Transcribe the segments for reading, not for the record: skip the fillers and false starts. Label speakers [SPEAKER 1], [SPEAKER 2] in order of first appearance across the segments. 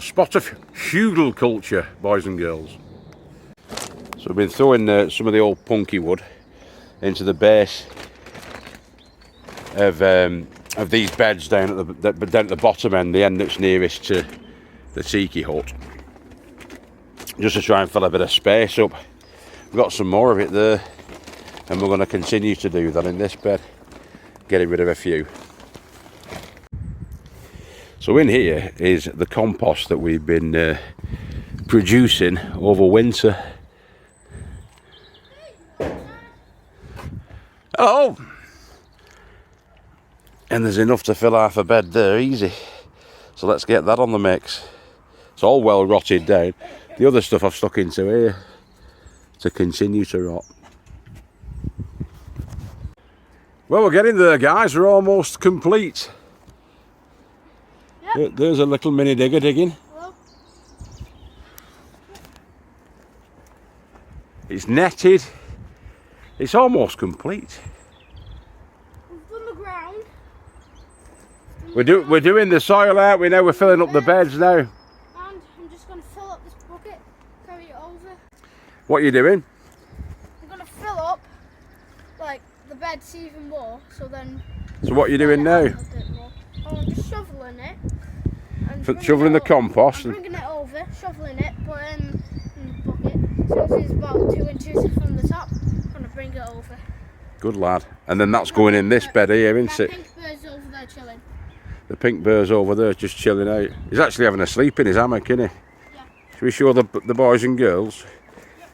[SPEAKER 1] A spot of hugel culture, boys and girls. So we've been throwing some of the old punky wood into the base of these beds down at the bottom end, the end that's nearest to the tiki hut, just to try and fill a bit of space up. We've got some more of it there, and we're going to continue to do that in this bed, getting rid of a few. So in here is the compost that we've been producing over winter. Hello! And there's enough to fill half a bed there, easy. So let's get that on the mix. It's all well rotted down. The other stuff I've stuck into here to continue to rot. Well, we're getting there, guys. We're almost complete. Yep. There's a little mini digger digging. Hello. It's netted. It's almost complete.
[SPEAKER 2] We've done the ground.
[SPEAKER 1] We're doing the soil out. We know we're filling up the beds now.
[SPEAKER 2] And I'm just going to fill up this bucket, carry it over.
[SPEAKER 1] What are you doing?
[SPEAKER 2] I'm going to fill up like the beds even more. So
[SPEAKER 1] what are you doing now?
[SPEAKER 2] I'm just shoveling it.
[SPEAKER 1] Shoveling the compost.
[SPEAKER 2] I'm bringing it over, shoveling it, put it in the bucket. So it's about 2 inches from the top. I'm going to bring it over.
[SPEAKER 1] Good lad. And then that's going in this bed here, isn't it?
[SPEAKER 2] The pink bird's over there chilling.
[SPEAKER 1] The pink bird's over there just chilling out. He's actually having a sleep in his hammock, isn't he?
[SPEAKER 2] Yeah.
[SPEAKER 1] Should we show the boys and girls?
[SPEAKER 2] Yep.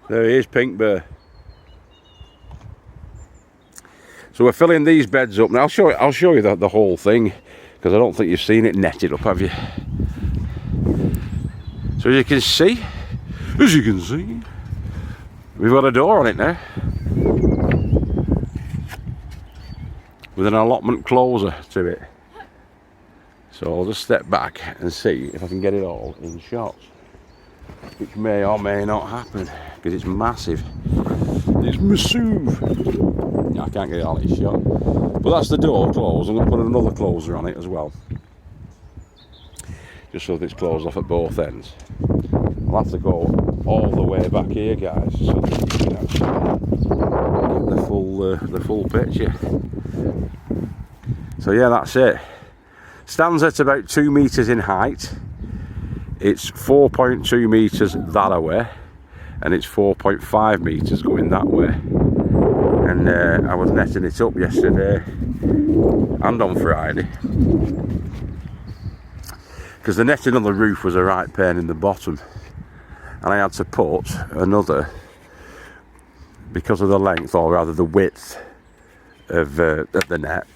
[SPEAKER 1] There he is, Pink Bear. So we're filling these beds up now. I'll show you the whole thing, because I don't think you've seen it netted up, have you? So as you can see, we've got a door on it now, with an allotment closer to it. So I'll just step back and see if I can get it all in shot, which may or may not happen, because it's massive. It's massive. I can't get it all in shot. But that's the door closed. I'm going to put another closer on it as well, just so that it's closed off at both ends. I'll have to go all the way back here, guys, so that you can actually get the full picture. So yeah, that's it. Stands at about 2 meters in height. It's 4.2 meters that way, and it's 4.5 meters going that way. And I was netting it up yesterday and on Friday, because the netting on the roof was a right pain in the bottom, and I had to put another, because of the length, or rather the width of the net.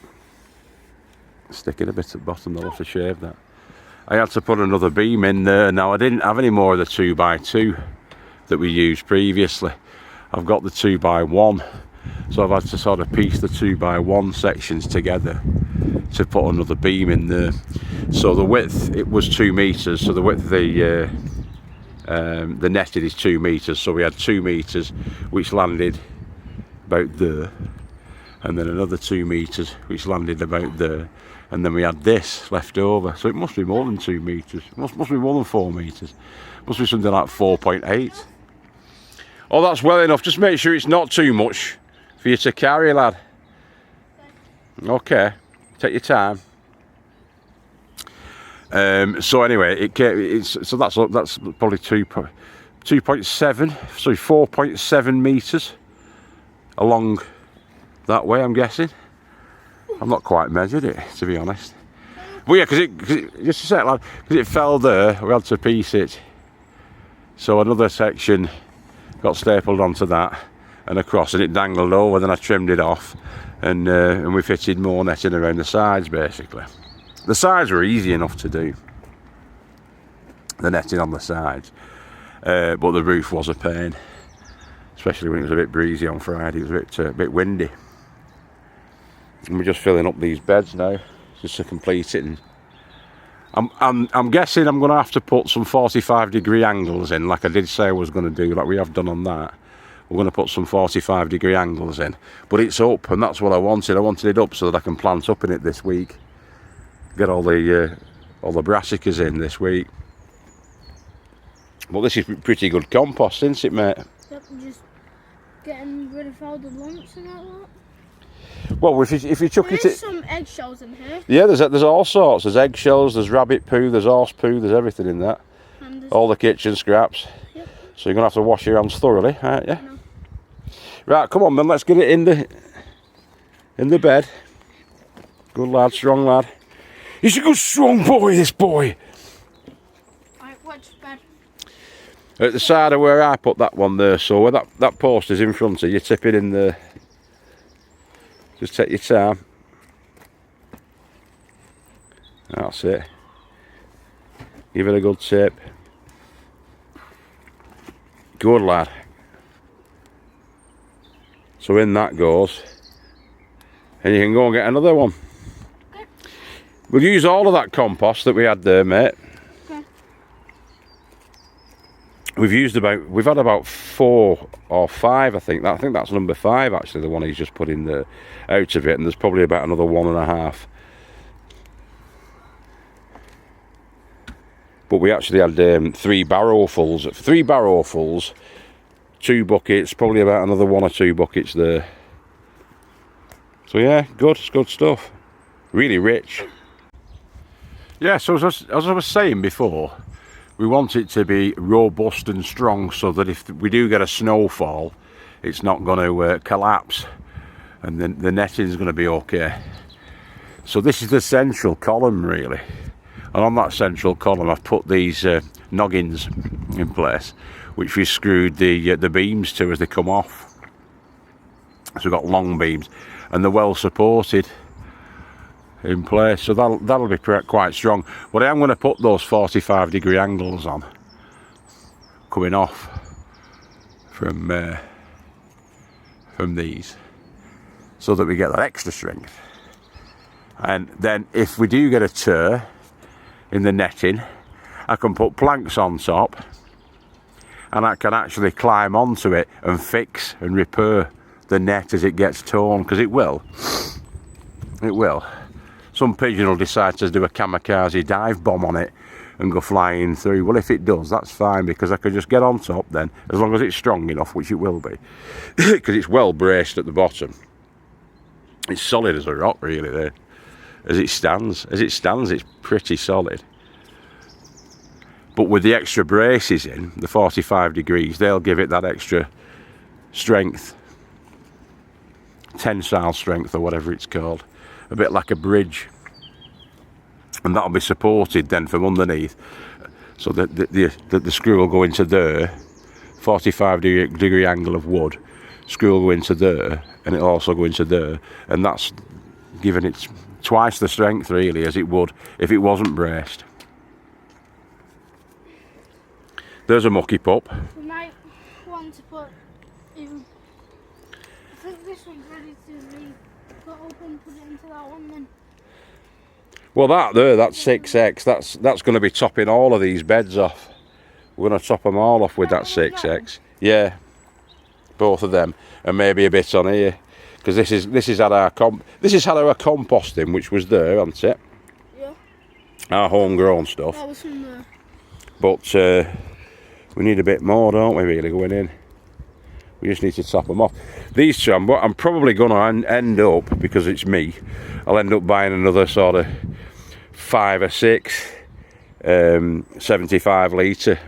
[SPEAKER 1] Sticking a bit at the bottom, I'll have to shave that. I had to put another beam in there. Now I didn't have any more of the 2x2 that we used previously. I've got the 2x1, so I've had to sort of piece the 2x1 sections together to put another beam in there. So the width, it was 2 meters, so the width of the netted is 2 meters, so we had 2 meters which landed about there, and then another 2 meters which landed about there, and then we had this left over, so it must be more than 2 meters, must be more than 4 meters, must be something like 4.8. Oh, that's well enough. Just make sure it's not too much for you to carry, lad. Okay, take your time. So anyway, so that's probably 2.7, sorry, 4.7 meters along that way, I'm guessing. I've not quite measured it, to be honest. But yeah, just a sec, lad, because it fell there, we had to piece it. So another section got stapled onto that and across, and it dangled over. Then I trimmed it off, and we fitted more netting around the sides. Basically, the sides were easy enough to do, the netting on the sides, but the roof was a pain, especially when it was a bit breezy on Friday. It was a bit windy, and we're just filling up these beds now just to complete it. And I'm guessing I'm going to have to put some 45-degree angles in, like I did say I was going to do, like we have done on that. We're going to put some 45-degree angles in, but it's up, and that's what I wanted. I wanted it up so that I can plant up in it this week, get all the brassicas in this week. Well, this is pretty good compost, isn't it, mate?
[SPEAKER 2] Yep, just getting rid of all the lumps and all that.
[SPEAKER 1] Well, if you chuck
[SPEAKER 2] There's
[SPEAKER 1] it,
[SPEAKER 2] some eggshells in here.
[SPEAKER 1] yeah, there's all sorts. There's eggshells, there's rabbit poo, there's horse poo, there's everything in that.
[SPEAKER 2] And there's,
[SPEAKER 1] All the kitchen scraps.
[SPEAKER 2] Yep.
[SPEAKER 1] So you're gonna have to wash your hands thoroughly, aren't you?
[SPEAKER 2] No.
[SPEAKER 1] Right, come on then, let's get it in the bed. Good lad, strong lad. He's a good strong boy, this boy.
[SPEAKER 2] Right, watch bed.
[SPEAKER 1] At the side of where I put that one there, so where that post is in front of you, tip it in there. Just take your time. That's it. Give it a good tip. Good lad. So in that goes. And you can go and get another one.
[SPEAKER 2] Okay.
[SPEAKER 1] We'll use all of that compost that we had there, mate.
[SPEAKER 2] Okay.
[SPEAKER 1] We've had about 4 or 5, I think. I think that's number 5 actually, the one he's just put in there out of it, and there's probably about another 1.5. But we actually had 3 barrowfuls. 3 barrowfuls, 2 buckets, probably about another 1 or 2 buckets there. So yeah, good, it's good stuff. Really rich. Yeah, so as I was saying before, we want it to be robust and strong so that if we do get a snowfall, it's not going to collapse, and then the netting is going to be okay. So this is the central column really, and on that central column I've put these noggins in place, which we screwed the beams to as they come off. So we've got long beams, and they're well supported in place, so that'll be quite strong. But I am going to put those 45-degree angles on coming off from these, so that we get that extra strength. And then if we do get a tear in the netting, I can put planks on top, and I can actually climb onto it and fix and repair the net as it gets torn, because it will. Some pigeon will decide to do a kamikaze dive bomb on it and go flying through. Well, if it does, that's fine, because I can just get on top then, as long as it's strong enough, which it will be, because it's well braced at the bottom. It's solid as a rock really there. As it stands, it's pretty solid. But with the extra braces in, the 45 degrees, they'll give it that extra strength, tensile strength or whatever it's called, a bit like a bridge, and that'll be supported then from underneath, so that the screw will go into there, 45 degree angle of wood, screw will go into there, and it'll also go into there, and that's giving it twice the strength really as it would if it wasn't braced. There's a mucky pup.
[SPEAKER 2] We might want to put even. I think this one's ready to be put open, put it into that one then.
[SPEAKER 1] Well, that's 6X. That's going to be topping all of these beds off. We're going to top them all off with that 6X. Yeah, both of them, and maybe a bit on here, because this is had our composting, which was there, hasn't it?
[SPEAKER 2] Yeah.
[SPEAKER 1] Our homegrown stuff.
[SPEAKER 2] That was from there.
[SPEAKER 1] But we need a bit more, don't we, really, going in? We just need to top them off. These two, I'm probably going to end up, because it's me, I'll end up buying another sort of 5 or 6 75 litre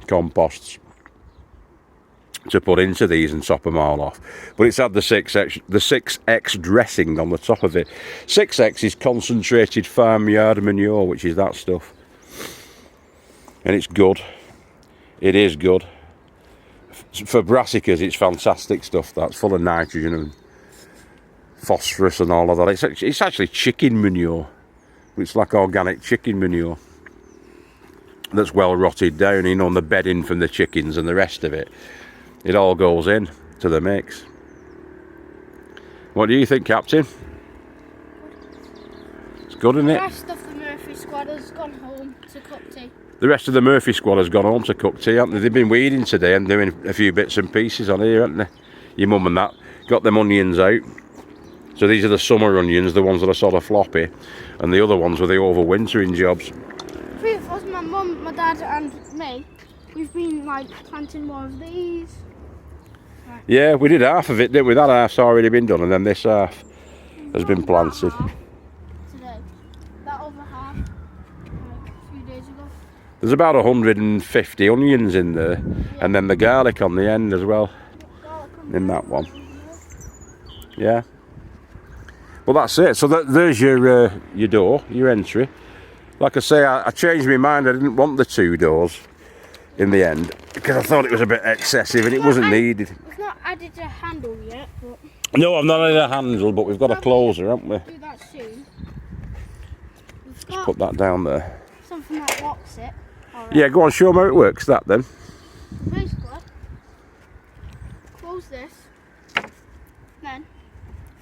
[SPEAKER 1] composts to put into these and top them all off. But it's had the 6X dressing on the top of it. 6X is concentrated farmyard manure, which is that stuff. And it's good. It is good. For brassicas, it's fantastic stuff. That's full of nitrogen and phosphorus and all of that. It's actually chicken manure. It's like organic chicken manure that's well rotted down, you know, on the bedding from the chickens and the rest of it. It all goes in to the mix. What do you think, Captain? It's good, isn't it?
[SPEAKER 2] The rest of the Murphy squad has gone home to cook tea.
[SPEAKER 1] The rest of the Murphy squad has gone home to cook tea, haven't they? They've been weeding today and doing a few bits and pieces on here, haven't they? Your mum and that got them onions out, So these are the summer onions, the ones that are sort of floppy, and the other ones were the overwintering jobs.
[SPEAKER 2] Three of us, my mum, my dad, and me, we've been like planting more of these.
[SPEAKER 1] Yeah, we did half of it, didn't we? That half's already been done, and then this half has been planted.
[SPEAKER 2] That half today. That other half, like a few days ago.
[SPEAKER 1] There's about 150 onions in there, and then the garlic on the end as well, in that one. Yeah. Well, that's it. So there's your door, your entry. Like I say, I changed my mind. I didn't want the 2 doors in the end because I thought it was a bit excessive and it wasn't needed.
[SPEAKER 2] We've not added a handle yet, but
[SPEAKER 1] No, I've not added a handle, but we've got a closer, haven't we?
[SPEAKER 2] do that soon. We've
[SPEAKER 1] Just
[SPEAKER 2] got
[SPEAKER 1] put that down there.
[SPEAKER 2] something that locks it. Alright.
[SPEAKER 1] Yeah, go on, show them how it works, that then.
[SPEAKER 2] Basically, close this, then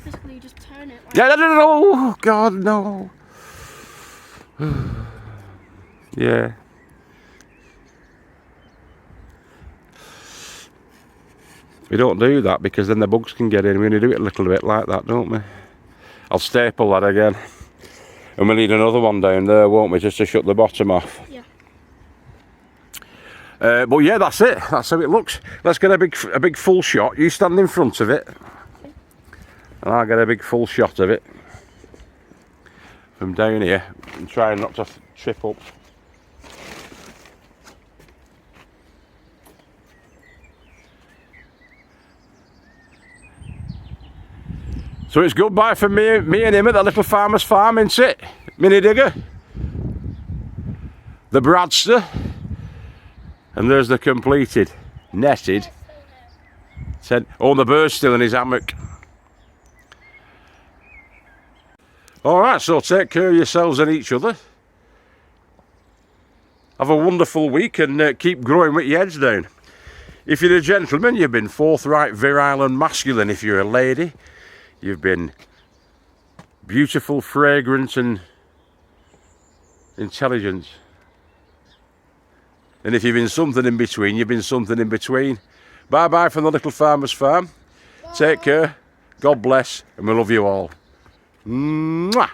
[SPEAKER 2] basically you just turn it. Like
[SPEAKER 1] Yeah, no, oh, God, no. Yeah. We don't do that because then the bugs can get in. We only do it a little bit like that, don't we? I'll staple that again. And we'll need another one down there, won't we, just to shut the bottom off.
[SPEAKER 2] Yeah.
[SPEAKER 1] But yeah, that's it. That's how it looks. Let's get a big full shot. You stand in front of it. And I'll get a big full shot of it. From down here. And trying not to trip up. So it's goodbye for me and him at the Little Farmer's Farm, isn't it? Mini digger. The Bradster. And there's the completed, netted. Oh, the bird's still in his hammock. Alright, so take care of yourselves and each other. Have a wonderful week and keep growing with your heads down. If you're a gentleman, you've been forthright, virile and masculine. If you're a lady, you've been beautiful, fragrant and intelligent. And if you've been something in between, you've been something in between. Bye bye from the Little Farmer's Farm. Take care, God bless, and we love you all. Mwah!